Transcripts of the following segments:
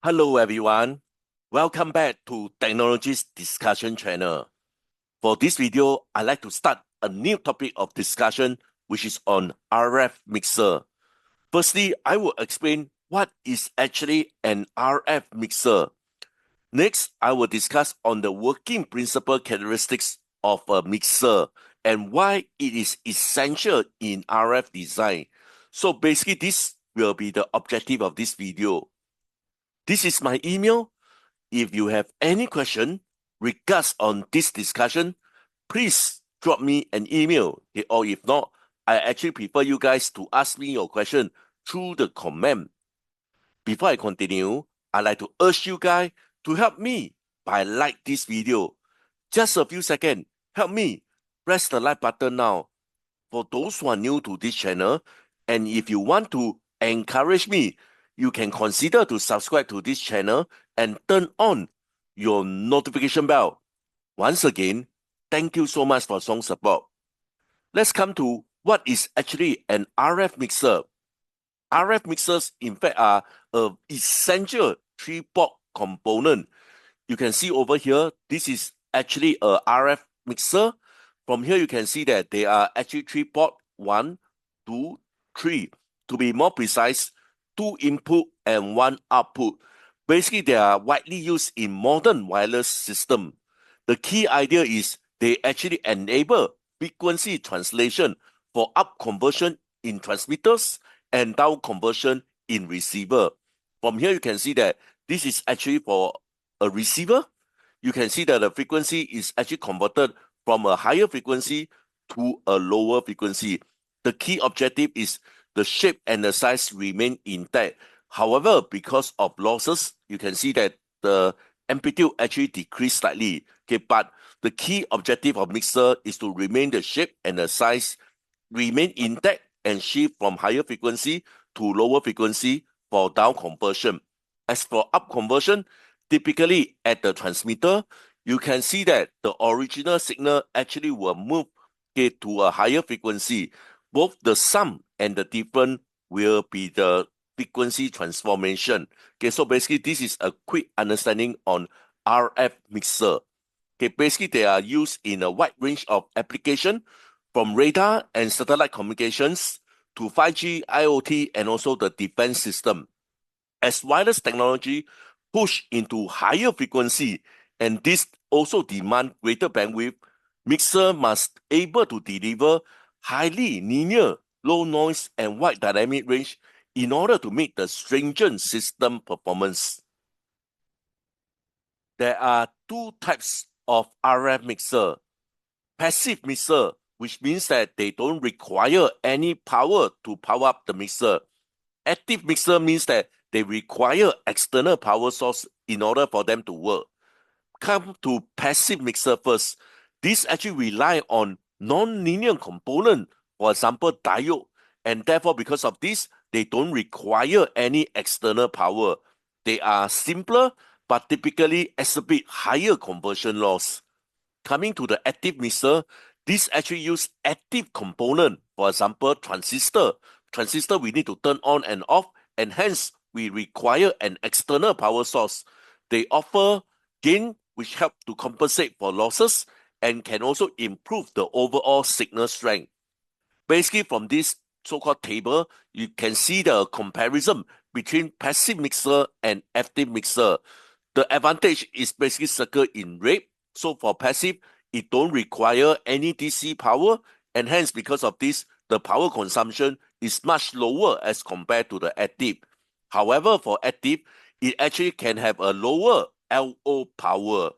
Hello everyone, welcome back to Technologies Discussion channel. For this video, I'd like to start a new topic of discussion which is on RF mixer. Firstly, I will explain what is actually an RF mixer. Next, I will discuss on the working principle characteristics of a mixer and why it is essential in RF design. So basically, this will be the objective of this video. This is my email. If you have any question regards on this discussion, please drop me an email. Or if not, I actually prefer you guys to ask me your question through the comment. Before I continue, I'd like to urge you guys to help me by like this video. Just a few seconds, help me press the like button now. For those who are new to this channel, and if you want to encourage me, you can consider to subscribe to this channel and turn on your notification bell. Once again, thank you so much for strong support. Let's come to what is actually an RF mixer. RF mixers, in fact, are an essential 3-port component. You can see over here, this is actually a RF mixer. From here, you can see that they are actually 3-port, 1, 2, 3. To be more precise, 2 input and 1 output. Basically, they are widely used in modern wireless system. The key idea is they actually enable frequency translation for up conversion in transmitters and down conversion in receiver. From here, you can see that this is actually for a receiver. You can see that the frequency is actually converted from a higher frequency to a lower frequency. The key objective is the shape and the size remain intact. However, because of losses, you can see that the amplitude actually decreased slightly. Okay, but the key objective of mixer is to remain the shape and the size remain intact and shift from higher frequency to lower frequency for down conversion. As for up conversion, typically at the transmitter, you can see that the original signal actually will move to a higher frequency. Both the sum and the difference will be the frequency transformation. Okay, so basically this is a quick understanding on RF mixer. Okay, basically they are used in a wide range of application from radar and satellite communications to 5G, IoT, and also the defense system. As wireless technology push into higher frequency, and this also demand greater bandwidth, mixer must able to deliver highly linear, low noise, and wide dynamic range in order to meet the stringent system performance. There are two types of RF mixer. Passive mixer, which means that they don't require any power to power up the mixer. Active mixer means that they require external power source in order for them to work. Come to passive mixer first. This actually rely on nonlinear component, for example, diode, and therefore because of this, they don't require any external power. They are simpler, but typically exhibit higher conversion loss. Coming to the active mixer, this actually use active component, for example, transistor. Transistor we need to turn on and off, and hence we require an external power source. They offer gain which help to compensate for losses and can also improve the overall signal strength. Basically, from this so-called table, you can see the comparison between passive mixer and active mixer. The advantage is basically circled in red. So for passive, it don't require any DC power, and hence because of this, the power consumption is much lower as compared to the active. However, for active, it actually can have a lower LO power.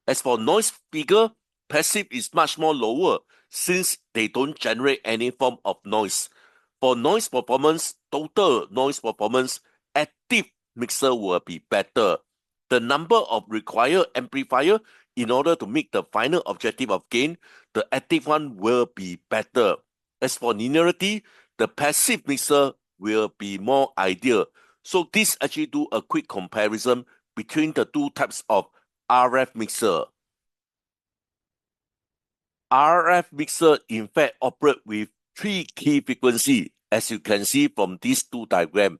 As for noise figure, passive is much more lower since they don't generate any form of noise. For noise performance, total noise performance, active mixer will be better. The number of required amplifier in order to meet the final objective of gain, the active one will be better. As for linearity, the passive mixer will be more ideal. So this actually do a quick comparison between the two types of RF mixer. RF mixer in fact operate with 3 key frequencies, as you can see from these two diagrams.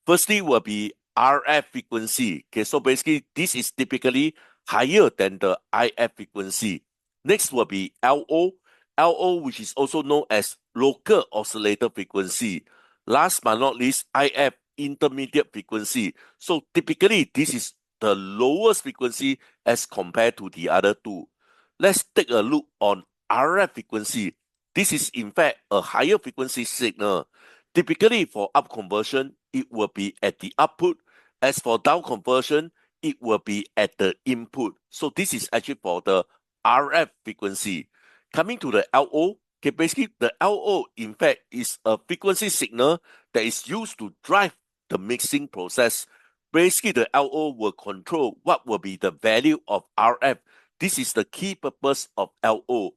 Firstly will be RF frequency. Okay, so basically this is typically higher than the IF frequency. Next will be LO. LO, which is also known as local oscillator frequency. Last but not least, IF, intermediate frequency. So typically this is the lowest frequency as compared to the other two. Let's take a look on RF frequency. This is in fact a higher frequency signal. Typically for up conversion, it will be at the output. As for down conversion, it will be at the input. So this is actually for the RF frequency. Coming to the LO, okay, basically the LO in fact is a frequency signal that is used to drive the mixing process. Basically the LO will control what will be the value of RF. This is the key purpose of LO.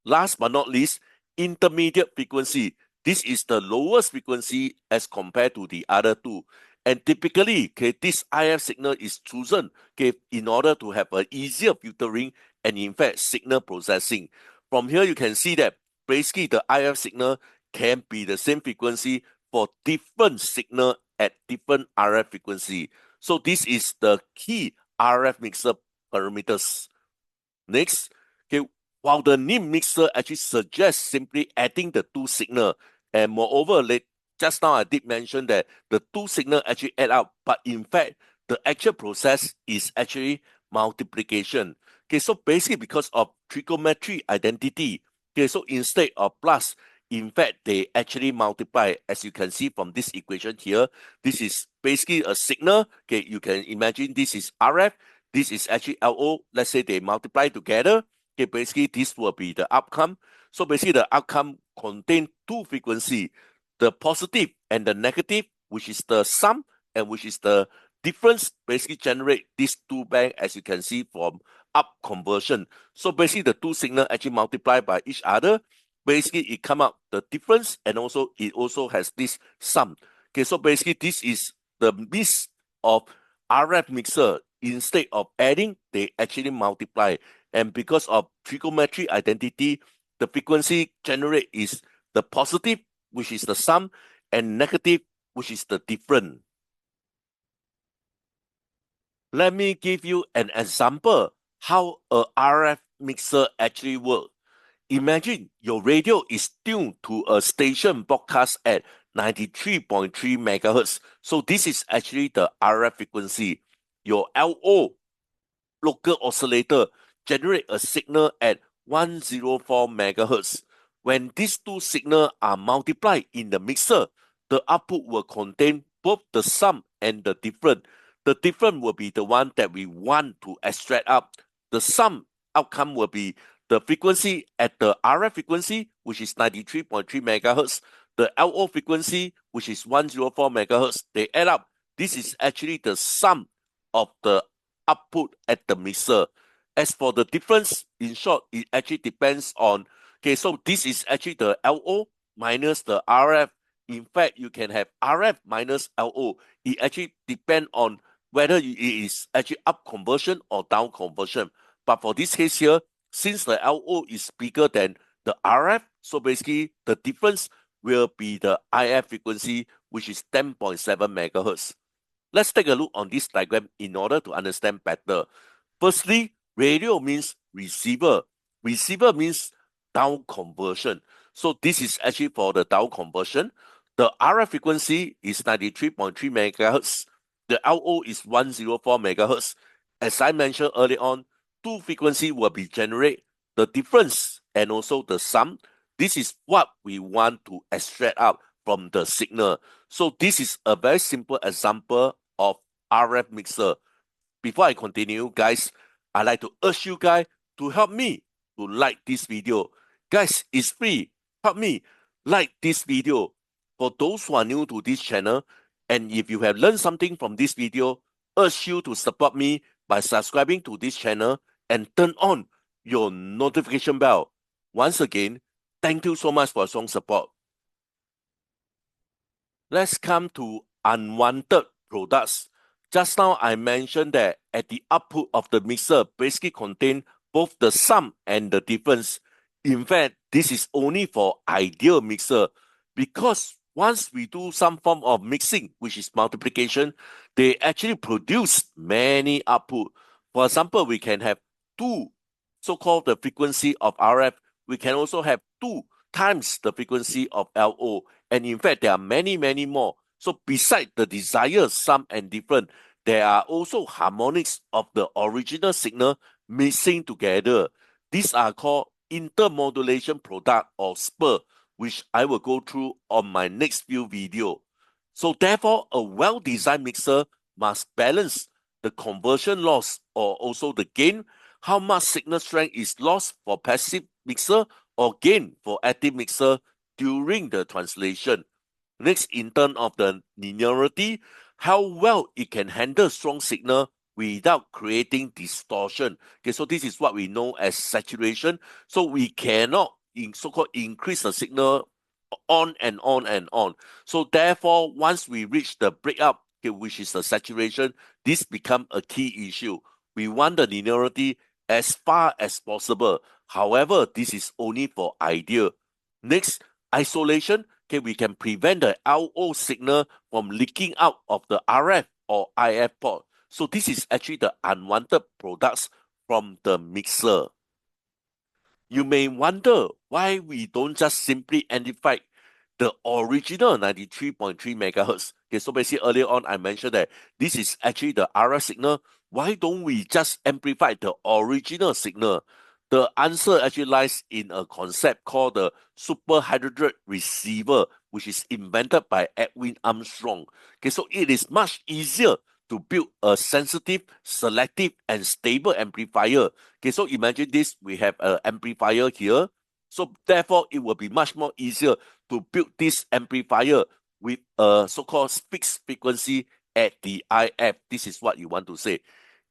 Last but not least, intermediate frequency. This is the lowest frequency as compared to the other two. And typically, okay, this IF signal is chosen, okay, in order to have an easier filtering and in fact signal processing. From here, you can see that basically the IF signal can be the same frequency for different signal at different RF frequency. So this is the key RF mixer parameters. Next, okay, while the NIM mixer actually suggests simply adding the two signal, and moreover, just now I did mention that the two signal actually add up, but in fact, the actual process is actually multiplication. Okay, so basically because of trigonometry identity, okay, so instead of plus, in fact, they actually multiply. As you can see from this equation here, this is basically a signal. Okay, you can imagine this is RF, this is actually LO. Let's say they multiply together. Okay, basically this will be the outcome. So basically the outcome contain two frequency, the positive and the negative, which is the sum and which is the difference, basically generate these two bands as you can see from up conversion. So basically the two signal actually multiply by each other. Basically it come out the difference and also it also has this sum. Okay, so basically this is the miss of RF mixer. Instead of adding, they actually multiply. And because of trigonometry identity, the frequency generate is the positive, which is the sum, and negative, which is the difference. Let me give you an example how a RF mixer actually works. Imagine your radio is tuned to a station broadcast at 93.3 megahertz. So this is actually the RF frequency. Your LO, local oscillator, generate a signal at 104 megahertz. When these two signals are multiplied in the mixer, the output will contain both the sum and the difference. The difference will be the one that we want to extract out. The sum outcome will be the frequency at the RF frequency, which is 93.3 megahertz, the LO frequency, which is 104 megahertz. They add up. This is actually the sum of the output at the mixer. As for the difference, in short, it actually depends on, okay, so this is actually the LO minus the RF. In fact, you can have RF minus LO. It actually depends on whether it is actually up conversion or down conversion. But for this case here, since the LO is bigger than the RF, so basically the difference will be the IF frequency, which is 10.7 megahertz. Let's take a look on this diagram in order to understand better. Firstly, radio means receiver. Receiver means down conversion. So this is actually for the down conversion. The RF frequency is 93.3 megahertz. The LO is 104 megahertz. As I mentioned earlier on, two frequency will be generate the difference and also the sum. This is what we want to extract out from the signal. So this is a very simple example of RF mixer. Before I continue, guys, I'd like to urge you guys to help me to like this video. Guys, it's free. Help me like this video. For those who are new to this channel, and if you have learned something from this video, urge you to support me by subscribing to this channel and turn on your notification bell. Once again, thank you so much for your strong support. Let's come to unwanted products. Just now I mentioned that at the output of the mixer basically contain both the sum and the difference. In fact, this is only for ideal mixer because once we do some form of mixing, which is multiplication, they actually produce many output. For example, we can have two so-called the frequency of RF. We can also have two times the frequency of LO. And in fact, there are many, many more. So besides the desired sum and difference, there are also harmonics of the original signal mixing together. These are called intermodulation product or spur, which I will go through on my next few video. So therefore, a well-designed mixer must balance the conversion loss or also the gain, how much signal strength is lost for passive mixer or gain for active mixer during the translation. Next, in terms of the linearity, how well it can handle strong signal without creating distortion. Okay, so this is what we know as saturation. So we cannot so-called increase the signal on and on and on. So therefore, once we reach the breakup, okay, which is the saturation, this become a key issue. We want the linearity as far as possible. However, this is only for ideal. Next, isolation. Okay, we can prevent the LO signal from leaking out of the RF or IF port. So this is actually the unwanted products from the mixer. You may wonder why we don't just simply amplify the original 93.3 megahertz. Okay, so basically earlier on I mentioned that this is actually the RF signal. Why don't we just amplify the original signal? The answer actually lies in a concept called the super hydraulic receiver, which is invented by Edwin Armstrong. Okay, so it is much easier to build a sensitive, selective, and stable amplifier. Okay, so imagine this, we have an amplifier here. So therefore, it will be much more easier to build this amplifier with a so-called fixed frequency at the IF. This is what you want to say.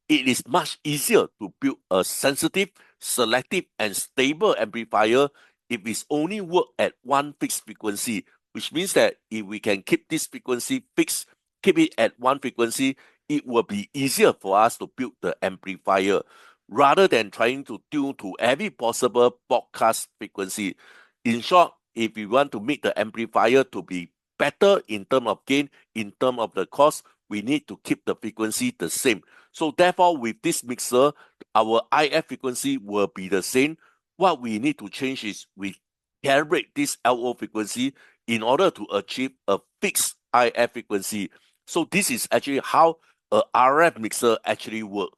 It is much easier to build a sensitive, selective, and stable amplifier if it's only work at one fixed frequency, which means that if we can keep this frequency fixed, keep it at one frequency, it will be easier for us to build the amplifier rather than trying to tune to every possible broadcast frequency. In short, if we want to make the amplifier to be better in terms of gain, in terms of the cost, we need to keep the frequency the same. So therefore, with this mixer, our IF frequency will be the same. What we need to change is we calibrate this LO frequency in order to achieve a fixed IF frequency. So this is actually how a RF mixer actually works.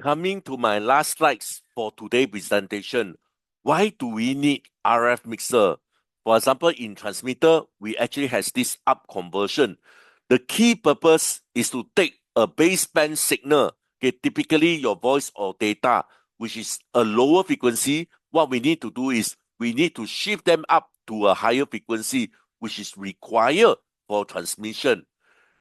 Coming to my last slides for today's presentation, why do we need RF mixer? For example, in transmitter, we actually has this up conversion. The key purpose is to take a baseband signal, okay, typically your voice or data, which is a lower frequency. What we need to do is we need to shift them up to a higher frequency, which is required for transmission.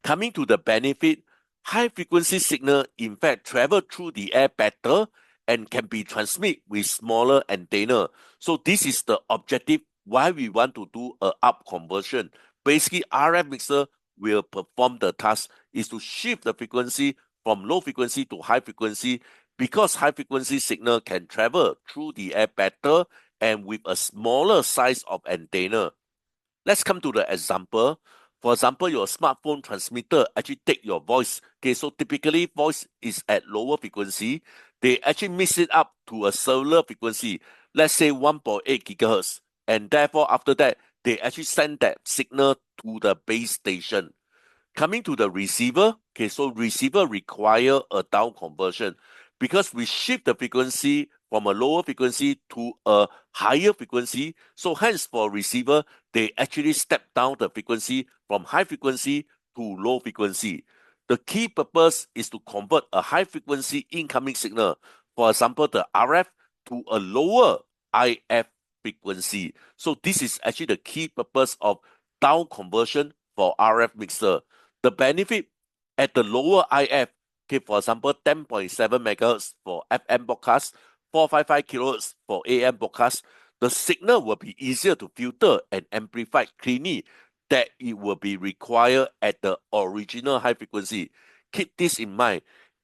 Coming to the benefit, high frequency signal in fact travel through the air better and can be transmitted with smaller antenna. So this is the objective why we want to do a up conversion. Basically, RF mixer will perform the task is to shift the frequency from low frequency to high frequency because high frequency signal can travel through the air better and with a smaller size of antenna. Let's come to the example. For example, your smartphone transmitter actually take your voice. Okay, so typically voice is at lower frequency. They actually mix it up to a cellular frequency, let's say 1.8 gigahertz. And therefore, after that, they actually send that signal to the base station. Coming to the receiver, okay, so receiver require a down conversion because we shift the frequency from a lower frequency to a higher frequency. So hence for receiver, they actually step down the frequency from high frequency to low frequency. The key purpose is to convert a high frequency incoming signal, for example, the RF, to a lower IF frequency. So this is actually the key purpose of down conversion for RF mixer. The benefit at the lower IF, okay, for example, 10.7 megahertz for FM broadcast, 455 kilohertz for AM broadcast, the signal will be easier to filter and amplify cleanly that it will be required at the original high frequency. Keep this in mind.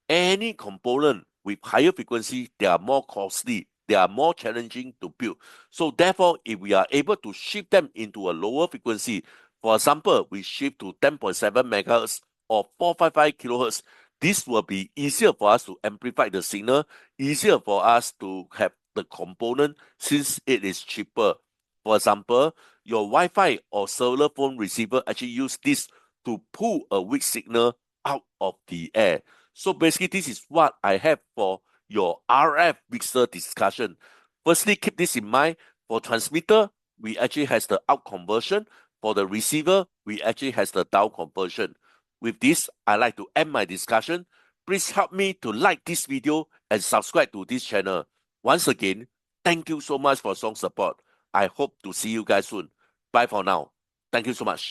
Any component with higher frequency, they are more costly. they are more challenging to build. So therefore, if we are able to shift them into a lower frequency, for example, we shift to 10.7 megahertz or 455 kilohertz, this will be easier for us to amplify the signal, easier for us to have the component since it is cheaper. For example, your Wi-Fi or cellular phone receiver actually use this to pull a weak signal out of the air. So basically, this is what I have for your RF mixer discussion. Firstly, keep this in mind. For transmitter, we actually has the out conversion. For the receiver, we actually has the down conversion. With this, I like to end my discussion. Please help me to like this video and subscribe to this channel. Once again, thank you so much for strong support. I hope to see you guys soon. Bye for now. Thank you so much.